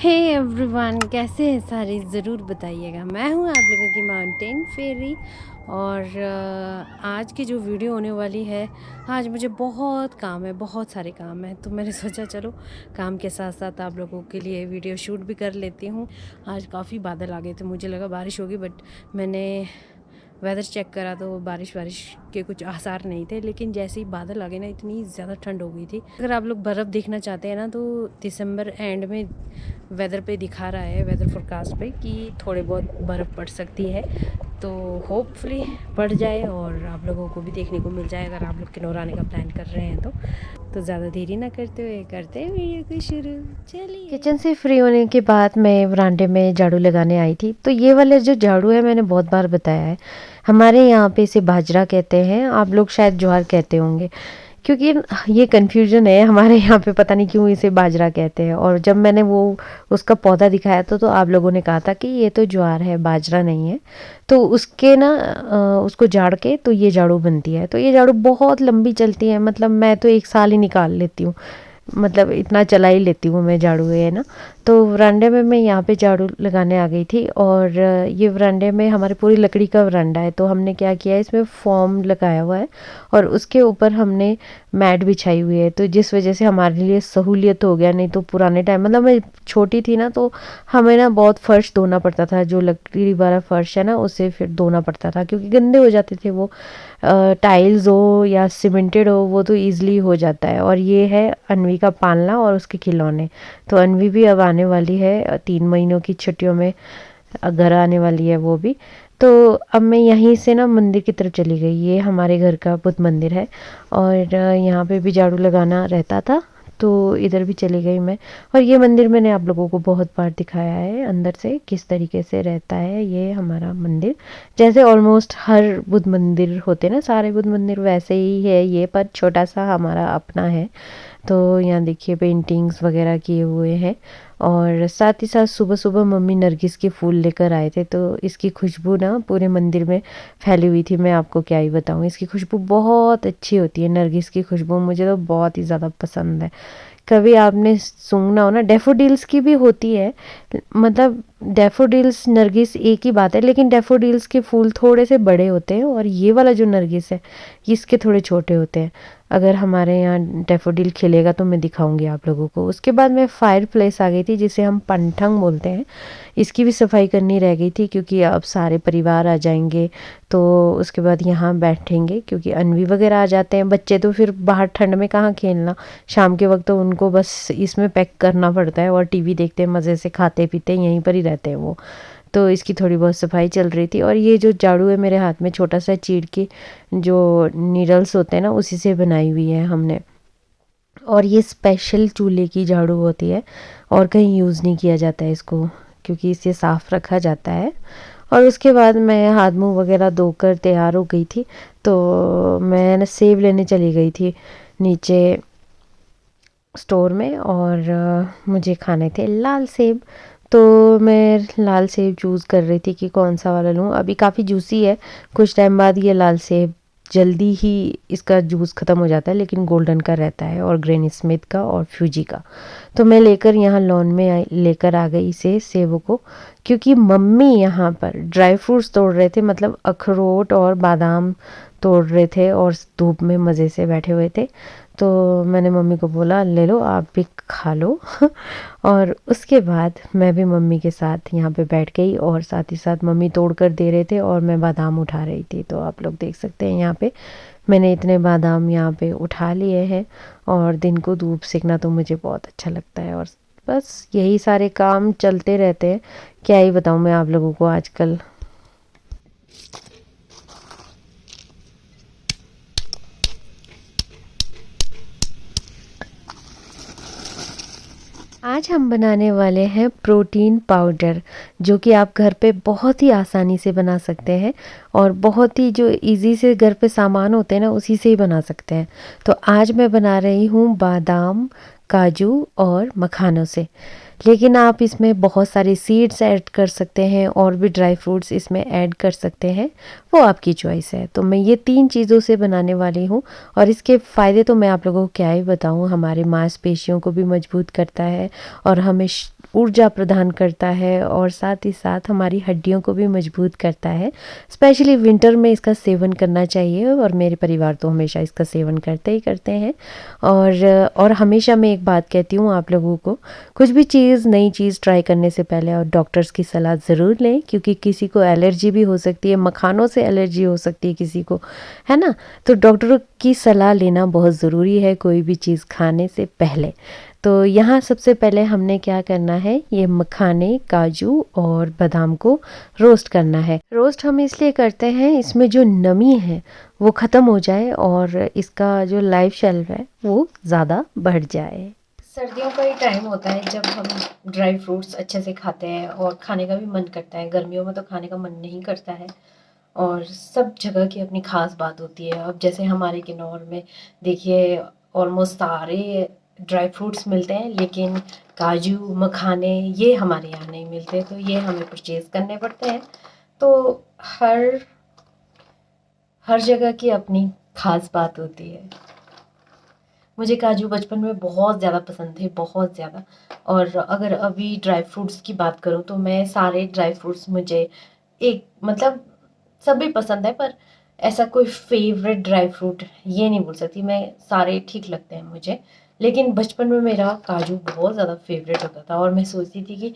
Hey everyone, कैसे हैं सारे? ज़रूर बताइएगा। मैं हूं आप लोगों की माउंटेन फेरी और आज की जो वीडियो होने वाली है, आज मुझे बहुत काम है, बहुत सारे काम हैं, तो मैंने सोचा चलो काम के साथ साथ आप लोगों के लिए वीडियो शूट भी कर लेती हूं। आज काफ़ी बादल आ गए थे, मुझे लगा बारिश होगी, बट मैंने वेदर चेक करा तो बारिश के कुछ आसार नहीं थे। लेकिन जैसे ही बादल आ गए ना, इतनी ज़्यादा ठंड हो गई थी। अगर आप लोग बर्फ़ देखना चाहते हैं ना, तो दिसंबर एंड में वेदर पे दिखा रहा है, वेदर फोरकास्ट पे, कि थोड़े बहुत बर्फ़ पड़ सकती है। तो होपफुली पड़ जाए और आप लोगों को भी देखने को मिल जाए, अगर आप लोग किन्नौर आने का प्लान कर रहे हैं तो ज़्यादा देरी ना करते हुए करते हैं वीडियो को शुरू। चलिए, किचन से फ्री होने के बाद मैं वरांडे में झाड़ू लगाने आई थी। तो ये वाला जो झाड़ू है, मैंने बहुत बार बताया है, हमारे यहाँ पे इसे बाजरा कहते हैं, आप लोग शायद ज्वार कहते होंगे, क्योंकि ये कन्फ्यूजन है हमारे यहाँ पे, पता नहीं क्यों इसे बाजरा कहते हैं। और जब मैंने वो उसका पौधा दिखाया तो आप लोगों ने कहा था कि ये तो ज्वार है, बाजरा नहीं है। तो उसके ना उसको झाड़ के तो ये झाड़ू बनती है। तो ये झाड़ू बहुत लंबी चलती है, मतलब मैं तो एक साल ही निकाल लेती हूँ, मतलब इतना चला ही लेती हूँ मैं झाड़ू है ना। तो वरांडे में मैं यहाँ पे झाड़ू लगाने आ गई थी। और ये वरांडे में हमारे पूरी लकड़ी का वरांडा है। तो हमने क्या किया है, इसमें फोम लगाया हुआ है और उसके ऊपर हमने मैट बिछाई हुई है। तो जिस वजह से हमारे लिए सहूलियत हो गया, नहीं तो पुराने टाइम, मतलब मैं छोटी थी ना, तो हमें ना बहुत फर्श धोना पड़ता था, जो लकड़ी वाला फर्श है ना, उसे फिर धोना पड़ता था, क्योंकि गंदे हो जाते थे वो। टाइल्स हो या सीमेंटेड हो, वो तो ईजिली हो जाता है। और ये है अनवी का पालना और उसके खिलौने। तो अनवी भी अब आने वाली है 3 महीनों की छुट्टियों में, घर आने वाली है वो भी। तो अब मैं यहीं से ना मंदिर की तरफ चली गई। ये हमारे घर का बुद्ध मंदिर है और यहाँ पे भी झाड़ू लगाना रहता था, तो इधर भी चली गई मैं। और ये मंदिर मैंने आप लोगों को बहुत बार दिखाया है अंदर से किस तरीके से रहता है ये हमारा मंदिर। जैसे ऑलमोस्ट हर बुद्ध मंदिर होते हैं ना, सारे बुद्ध मंदिर वैसे ही है ये, पर छोटा सा हमारा अपना है। तो यहाँ देखिए पेंटिंग्स वगैरह किए हुए हैं। और साथ ही साथ सुबह सुबह मम्मी नरगिस के फूल लेकर आए थे। तो इसकी खुशबू ना पूरे मंदिर में फैली हुई थी, मैं आपको क्या ही बताऊँ। इसकी खुशबू बहुत अच्छी होती है, नरगिस की खुशबू मुझे तो बहुत ही ज़्यादा पसंद है। कभी आपने सूंघना हो ना, डैफोडिल्स की भी होती है, मतलब डैफोडिल्स नरगिस एक ही बात है, लेकिन डैफोडिल्स के फूल थोड़े से बड़े होते हैं और ये वाला जो नरगिस है इसके थोड़े छोटे होते हैं। अगर हमारे यहाँ डैफोडिल खिलेगा तो मैं दिखाऊंगी आप लोगों को। उसके बाद मैं फायर प्लेस आ गई थी, जिसे हम पंठंग बोलते हैं। इसकी भी सफाई करनी रह गई थी, क्योंकि अब सारे परिवार आ जाएंगे, तो उसके बाद यहाँ बैठेंगे, क्योंकि अनवी वगैरह आ जाते हैं। बच्चे तो फिर बाहर ठंड में कहाँ खेलना, शाम के वक्त तो उनको बस इसमें पैक करना पड़ता है और टीवी देखते हैं, मज़े से खाते पीते यहीं पर ही रहते हैं वो। तो इसकी थोड़ी बहुत सफाई चल रही थी। और ये जो झाड़ू है मेरे हाथ में, छोटा सा चीड़ की जो नीडल्स होते हैं ना, उसी से बनाई हुई है हमने। और ये स्पेशल चूल्हे की झाड़ू होती है और कहीं यूज़ नहीं किया जाता है इसको, क्योंकि इसे साफ़ रखा जाता है। और उसके बाद मैं हाथ मुँह वगैरह धोकर तैयार हो गई थी। तो मैं ना सेब लेने चली गई थी नीचे स्टोर में, और मुझे खाने थे लाल सेब। तो मैं लाल सेब चूज़ कर रही थी कि कौन सा वाला लूँ। अभी काफ़ी जूसी है, कुछ टाइम बाद ये लाल सेब जल्दी ही इसका जूस ख़त्म हो जाता है, लेकिन गोल्डन का रहता है, और ग्रेनी स्मिथ का और फ्यूजी का। तो मैं लेकर यहाँ लॉन में लेकर आ गई इसे सेबों को, क्योंकि मम्मी यहाँ पर ड्राई फ्रूट्स तोड़ रहे थे, मतलब अखरोट और बादाम तोड़ रहे थे और धूप में मज़े से बैठे हुए थे। तो मैंने मम्मी को बोला ले लो आप भी खा लो और उसके बाद मैं भी मम्मी के साथ यहाँ पे बैठ गई, और साथ ही साथ मम्मी तोड़ कर दे रहे थे और मैं बादाम उठा रही थी। तो आप लोग देख सकते हैं यहाँ पे मैंने इतने बादाम यहाँ पे उठा लिए हैं। और दिन को धूप सेकना तो मुझे बहुत अच्छा लगता है, और बस यही सारे काम चलते रहते हैं। क्या ही बताऊँ मैं आप लोगों को आजकल। आज हम बनाने वाले हैं प्रोटीन पाउडर, जो कि आप घर पे बहुत ही आसानी से बना सकते हैं, और बहुत ही जो इजी से घर पे सामान होते हैं ना, उसी से ही बना सकते हैं। तो आज मैं बना रही हूँ बादाम, काजू और मखानों से। लेकिन आप इसमें बहुत सारे सीड्स ऐड कर सकते हैं और भी ड्राई फ्रूट्स इसमें ऐड कर सकते हैं, वो आपकी चॉइस है। तो मैं ये 3 चीज़ों से बनाने वाली हूँ और इसके फ़ायदे तो मैं आप लोगों को क्या ही बताऊँ। हमारे मांसपेशियों को भी मजबूत करता है और हमें ऊर्जा प्रदान करता है और साथ ही साथ हमारी हड्डियों को भी मजबूत करता है। स्पेशली विंटर में इसका सेवन करना चाहिए और मेरे परिवार तो हमेशा इसका सेवन करते ही करते हैं। और हमेशा मैं एक बात कहती हूँ आप लोगों को, कुछ भी चीज़ नई चीज़ ट्राई करने से पहले और डॉक्टर्स की सलाह ज़रूर लें, क्योंकि किसी को एलर्जी भी हो सकती है, मखानों से एलर्जी हो सकती है किसी को, है ना। तो डॉक्टरों की सलाह लेना बहुत ज़रूरी है कोई भी चीज़ खाने से पहले। तो यहाँ सबसे पहले हमने क्या करना है, ये मखाने, काजू और बादाम को रोस्ट करना है। रोस्ट हम इसलिए करते हैं, इसमें जो नमी है वो ख़त्म हो जाए और इसका जो लाइफ शेल्फ है वो ज़्यादा बढ़ जाए। सर्दियों का ही टाइम होता है जब हम ड्राई फ्रूट्स अच्छे से खाते हैं और खाने का भी मन करता है। गर्मियों में तो खाने का मन नहीं करता है और सब जगह की अपनी ख़ास बात होती है। अब जैसे हमारे किन्नौर में देखिए ऑलमोस्ट सारे ड्राई फ्रूट्स मिलते हैं, लेकिन काजू, मखाने ये हमारे यहाँ नहीं मिलते, तो ये हमें परचेज़ करने पड़ते हैं। तो हर जगह की अपनी ख़ास बात होती है। मुझे काजू बचपन में बहुत ज़्यादा पसंद थे, बहुत ज़्यादा। और अगर अभी ड्राई फ्रूट्स की बात करूँ तो मैं सारे ड्राई फ्रूट्स मुझे मतलब सभी पसंद है, पर ऐसा कोई फेवरेट ड्राई फ्रूट ये नहीं बोल सकती मैं, सारे ठीक लगते हैं मुझे। लेकिन बचपन में मेरा काजू बहुत ज़्यादा फेवरेट होता था और मैं सोचती थी कि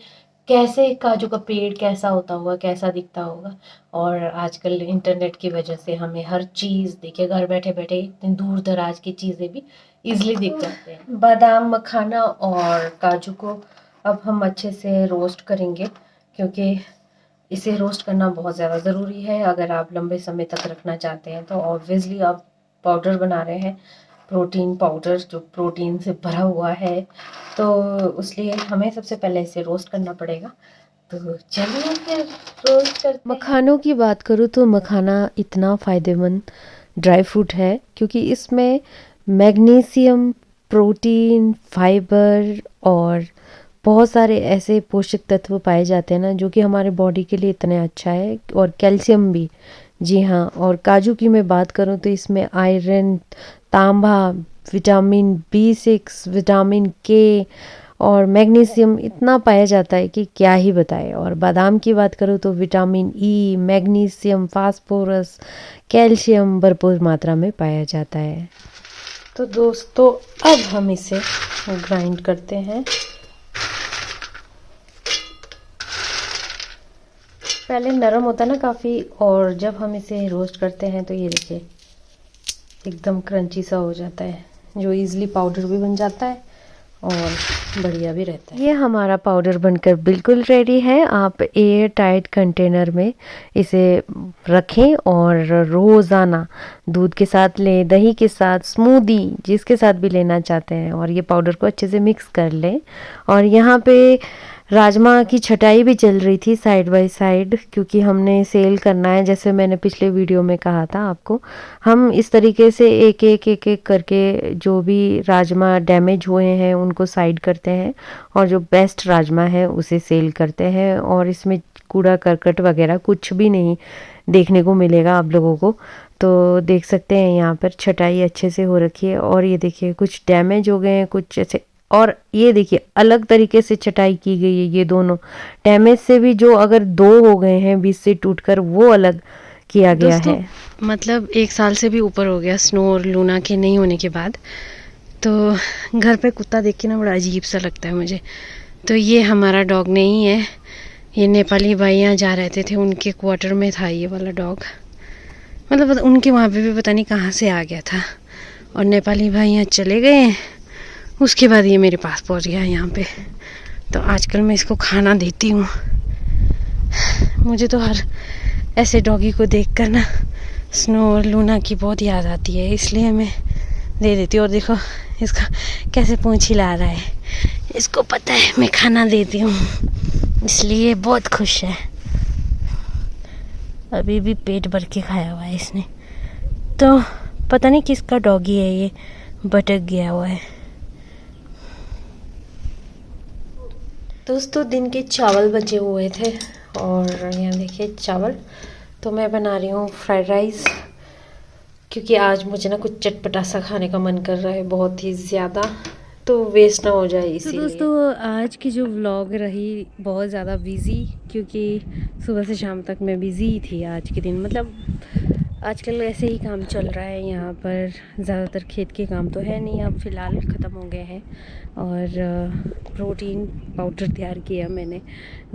कैसे काजू का पेड़ कैसा होता होगा, कैसा दिखता होगा। और आजकल इंटरनेट की वजह से हमें हर चीज़ देखिए, घर बैठे बैठे इतनी दूर दराज की चीज़ें भी ईजिली दिख जाते हैं। बादाम, मखाना और काजू को अब हम अच्छे से रोस्ट करेंगे, क्योंकि इसे रोस्ट करना बहुत ज़्यादा ज़रूरी है। अगर आप लंबे समय तक रखना चाहते हैं तो ऑब्वियसली आप पाउडर बना रहे हैं, प्रोटीन पाउडर जो प्रोटीन से भरा हुआ है, तो इसलिए हमें सबसे पहले इसे रोस्ट करना पड़ेगा। तो चलिए फिर रोस्ट करते हैं। मखानों की बात करूँ तो मखाना इतना फ़ायदेमंद ड्राई फ्रूट है क्योंकि इसमें मैग्नीशियम, प्रोटीन, फाइबर और बहुत सारे ऐसे पोषक तत्व पाए जाते हैं ना, जो कि हमारे बॉडी के लिए इतने अच्छा है, और कैल्शियम भी। जी हाँ, और काजू की मैं बात करूँ तो इसमें आयरन, तांबा, विटामिन B6, विटामिन के और मैग्नीशियम इतना पाया जाता है कि क्या ही बताएं। और बादाम की बात करूँ तो vitamin E, magnesium, phosphorus, calcium भरपूर मात्रा में पाया जाता है। तो दोस्तों अब हम इसे ग्राइंड करते हैं। पहले नरम होता है ना काफ़ी, और जब हम इसे रोस्ट करते हैं तो ये देखिए एकदम क्रंची सा हो जाता है, जो इजीली पाउडर भी बन जाता है और बढ़िया भी रहता है। ये हमारा पाउडर बनकर बिल्कुल रेडी है। आप एयर टाइट कंटेनर में इसे रखें और रोज़ाना दूध के साथ लें, दही के साथ, स्मूदी जिसके साथ भी लेना चाहते हैं, और ये पाउडर को अच्छे से मिक्स कर लें। और यहाँ पे राजमा की छटाई भी चल रही थी साइड बाय साइड, क्योंकि हमने सेल करना है। जैसे मैंने पिछले वीडियो में कहा था आपको, हम इस तरीके से एक एक करके जो भी राजमा डैमेज हुए हैं उनको साइड करते हैं और जो बेस्ट राजमा है उसे सेल करते हैं। और इसमें कूड़ा करकट वगैरह कुछ भी नहीं देखने को मिलेगा आप लोगों को। तो देख सकते हैं यहाँ पर छटाई अच्छे से हो रखी है, और ये देखिए कुछ डैमेज हो गए हैं, कुछ ऐसे। और ये देखिए अलग तरीके से छटाई की गई है, ये दोनों डैमेज से भी, जो अगर 2 हो गए हैं बीच से टूटकर, वो अलग किया गया है। मतलब 1 साल से भी ऊपर हो गया स्नो और लूना के नहीं होने के बाद, तो घर पे कुत्ता देख के ना बड़ा अजीब सा लगता है मुझे। तो ये हमारा डॉग नहीं है, ये नेपाली भाई यहाँ जा रहते थे, उनके क्वार्टर में था ये वाला डॉग। मतलब उनके वहाँ पे भी पता नहीं कहाँ से आ गया था, और नेपाली भाई यहाँ चले गए, उसके बाद ये मेरे पास पहुँच गया यहाँ पे। तो आजकल मैं इसको खाना देती हूँ। मुझे तो हर ऐसे डॉगी को देखकर ना स्नो और लूना की बहुत याद आती है, इसलिए मैं दे देती हूँ। और देखो इसका कैसे पूंछ हिला रहा है, इसको पता है मैं खाना देती हूँ, इसलिए बहुत खुश है। अभी भी पेट भर के खाया हुआ है इसने। तो पता नहीं किसका डॉगी है, ये भटक गया हुआ है। दोस्तों दिन के चावल बचे हुए थे और यहाँ देखिए चावल। तो मैं बना रही हूँ फ्राइड राइस, क्योंकि आज मुझे ना कुछ चटपटा सा खाने का मन कर रहा है बहुत ही ज़्यादा, तो वेस्ट ना हो जाए इसीलिए। तो दोस्तों आज की जो व्लॉग रही बहुत ज़्यादा बिज़ी, क्योंकि सुबह से शाम तक मैं बिज़ी ही थी आज के दिन। मतलब आजकल ऐसे ही काम चल रहा है यहाँ पर, ज़्यादातर खेत के काम तो है नहीं, अब फ़िलहाल ख़त्म हो गए हैं। और प्रोटीन पाउडर तैयार किया मैंने,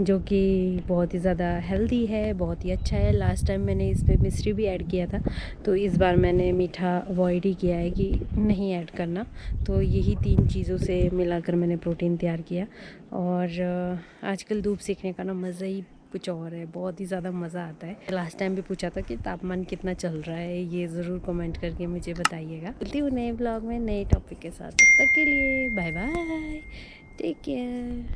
जो कि बहुत ही ज़्यादा हेल्दी है, बहुत ही अच्छा है। लास्ट टाइम मैंने इसमें मिश्री भी ऐड किया था, तो इस बार मैंने मीठा अवॉइड ही किया है कि नहीं ऐड करना। तो यही 3 चीज़ों से मिलाकर मैंने प्रोटीन तैयार किया। और आजकल धूप सेकने का ना मज़ा ही कुछ और है, बहुत ही ज़्यादा मज़ा आता है। लास्ट टाइम भी पूछा था कि तापमान कितना चल रहा है, ये ज़रूर कमेंट करके मुझे बताइएगा। मिलती हूँ नए ब्लॉग में नए टॉपिक के साथ, तब तक के लिए बाय बाय, टेक केयर।